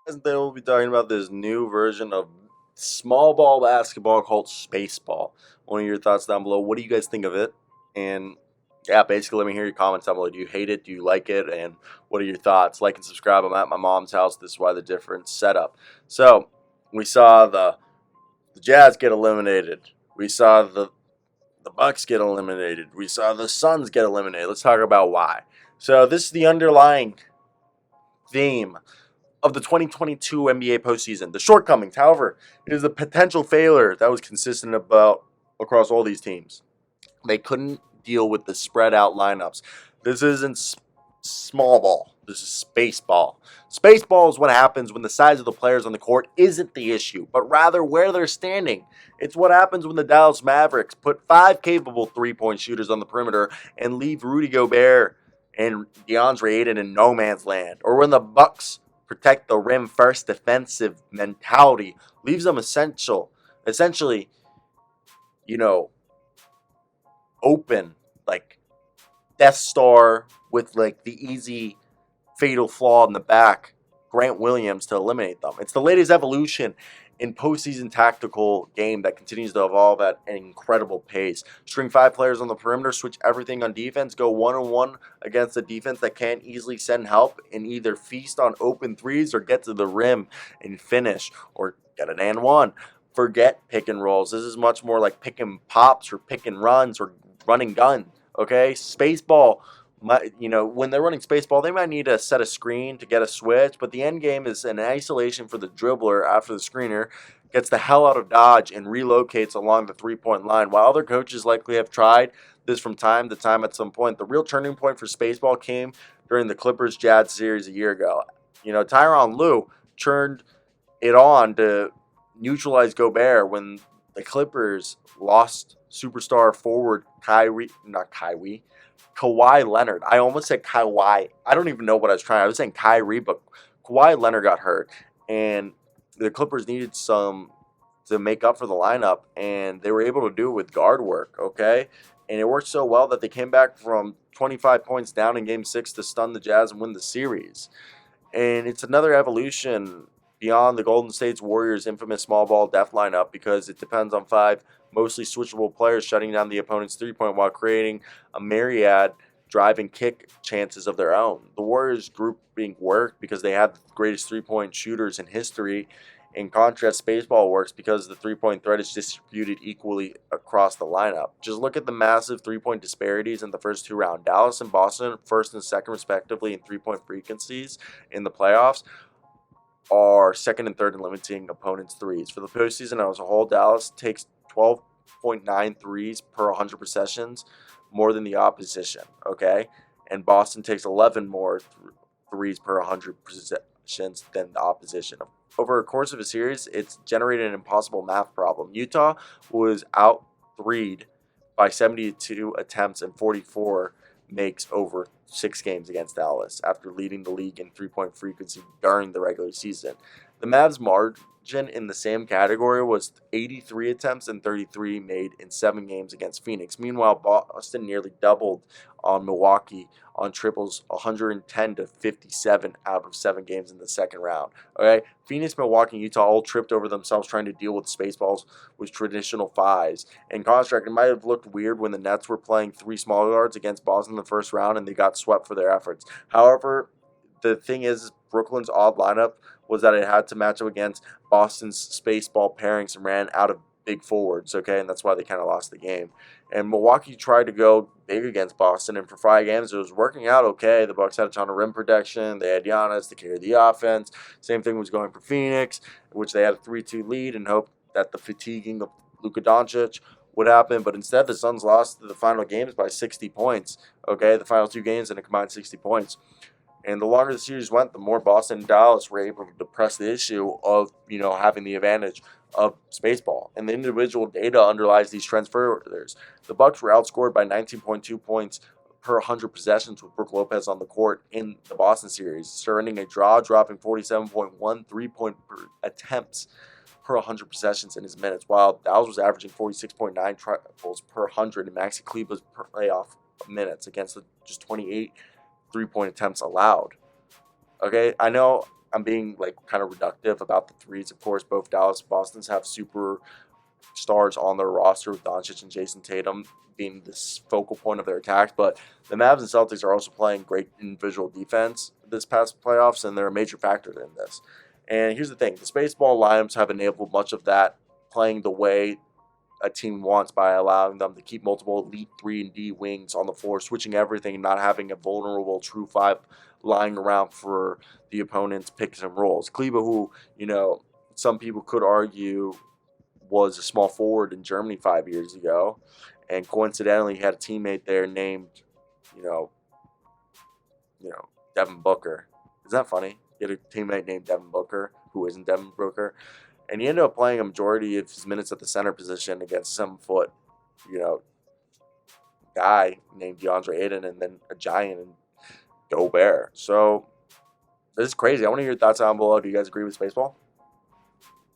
Today we'll be talking about this new version of small ball basketball called Spaceball. What are your thoughts down below? What do you guys think of it? And yeah, basically, let me hear your comments down below. Do you hate it? Do you like it? And what are your thoughts? Like and subscribe. I'm at my mom's house. This is why the different setup. So we saw the Jazz get eliminated. We saw the Bucks get eliminated. We saw the Suns get eliminated. Let's talk about why. So this is the underlying theme of the 2022 NBA postseason. The shortcomings, however, it is a potential failure that was consistent about across all these teams. They couldn't deal with the spread out lineups. This isn't small ball. This is space ball. Space ball is what happens when the size of the players on the court isn't the issue, but rather where they're standing. It's what happens when the Dallas Mavericks put 5 capable three-point shooters on the perimeter and leave Rudy Gobert and DeAndre Ayton in no man's land, or when the Bucks protect the rim first defensive mentality leaves them essentially, you know, open like Death Star with like the easy fatal flaw in the back, Grant Williams to eliminate them. It's the latest evolution in postseason tactical game that continues to evolve at an incredible pace. String 5 players on the perimeter, switch everything on defense, go one-on-one against a defense that can't easily send help, and either feast on open threes or get to the rim and finish or get an and one. Forget pick and rolls. This is much more like pick and pops or pick and runs or running gun. Okay, space ball. When they're running space ball, they might need to set a screen to get a switch, but the end game is an isolation for the dribbler after the screener gets the hell out of dodge and relocates along the three-point line. While other coaches likely have tried this from time to time at some point, the real turning point for spaceball came during the Clippers Jazz series a year ago. Tyronn Lue turned it on to neutralize Gobert when the Clippers lost superstar forward Kawhi Leonard. I almost said Kawhi. I don't even know what I was trying. I was saying Kyrie, but Kawhi Leonard got hurt, and the Clippers needed some to make up for the lineup, and they were able to do it with guard work. Okay, and it worked so well that they came back from 25 points down in Game 6 to stun the Jazz and win the series. And it's another evolution beyond the Golden State Warriors' infamous small ball death lineup because it depends on 5 mostly switchable players shutting down the opponent's three-point while creating a myriad drive and kick chances of their own. The Warriors grouping worked because they had the greatest three-point shooters in history. In contrast, baseball works because the three-point threat is distributed equally across the lineup. Just look at the massive three-point disparities in the first 2 rounds. Dallas and Boston, first and second respectively in three-point frequencies in the playoffs, are second and third in limiting opponents' threes. For the postseason as a whole, Dallas takes 12.9 threes per 100 possessions, more than the opposition, okay? And Boston takes 11 more threes per 100 possessions than the opposition. Over a course of a series, it's generated an impossible math problem. Utah was out threed by 72 attempts and 44 makes over 6 games against Dallas after leading the league in three-point frequency during the regular season. The Mavs' margin in the same category was 83 attempts and 33 made in 7 games against Phoenix. Meanwhile, Boston nearly doubled on Milwaukee on triples, 110 to 57 out of 7 games in the second round. Okay, Phoenix, Milwaukee, and Utah all tripped over themselves trying to deal with spaceballs with traditional 5s. In contrast, it might have looked weird when the Nets were playing 3 small guards against Boston in the first round and they got swept for their efforts. However, the thing is, Brooklyn's odd lineup was that it had to match up against Boston's space ball pairings and ran out of big forwards, okay, and that's why they kind of lost the game. And Milwaukee tried to go big against Boston, and for 5 games it was working out okay. The Bucks had a ton of rim protection. They had Giannis to carry the offense. Same thing was going for Phoenix, which they had a 3-2 lead and hoped that the fatiguing of Luka Doncic would happen, but instead the Suns lost the final games by 60 points, okay, the final 2 games in a combined 60 points. And the longer the series went, the more Boston and Dallas were able to press the issue of, having the advantage of spaceball. And the individual data underlies these trends further. The Bucks were outscored by 19.2 points per 100 possessions with Brook Lopez on the court in the Boston series, surrendering a draw, dropping 47.1 three-point attempts per 100 possessions in his minutes, while Dallas was averaging 46.9 triples per 100 in Maxi Kleber's playoff minutes against just 28 three-point attempts allowed. Okay, I know I'm being like kind of reductive about the threes. Of course, both Dallas and Boston's have super stars on their roster with Doncic and Jason Tatum being this focal point of their attacks. But the Mavs and Celtics are also playing great individual defense this past playoffs, and they're a major factor in this. And here's the thing: the space ball lineups have enabled much of that, playing the way a team wants by allowing them to keep multiple elite 3 and D wings on the floor, switching everything and not having a vulnerable true 5 lying around for the opponent's picks and rolls. Kleba, who, some people could argue was a small forward in Germany 5 years ago, and coincidentally he had a teammate there named, you know, Devin Booker. Is that funny? He had a teammate named Devin Booker who isn't Devin Booker. And he ended up playing a majority of his minutes at the center position against a 7-foot, guy named DeAndre Ayton, and then a giant in Gobert. So this is crazy. I want to hear your thoughts down below. Do you guys agree with Spaceball?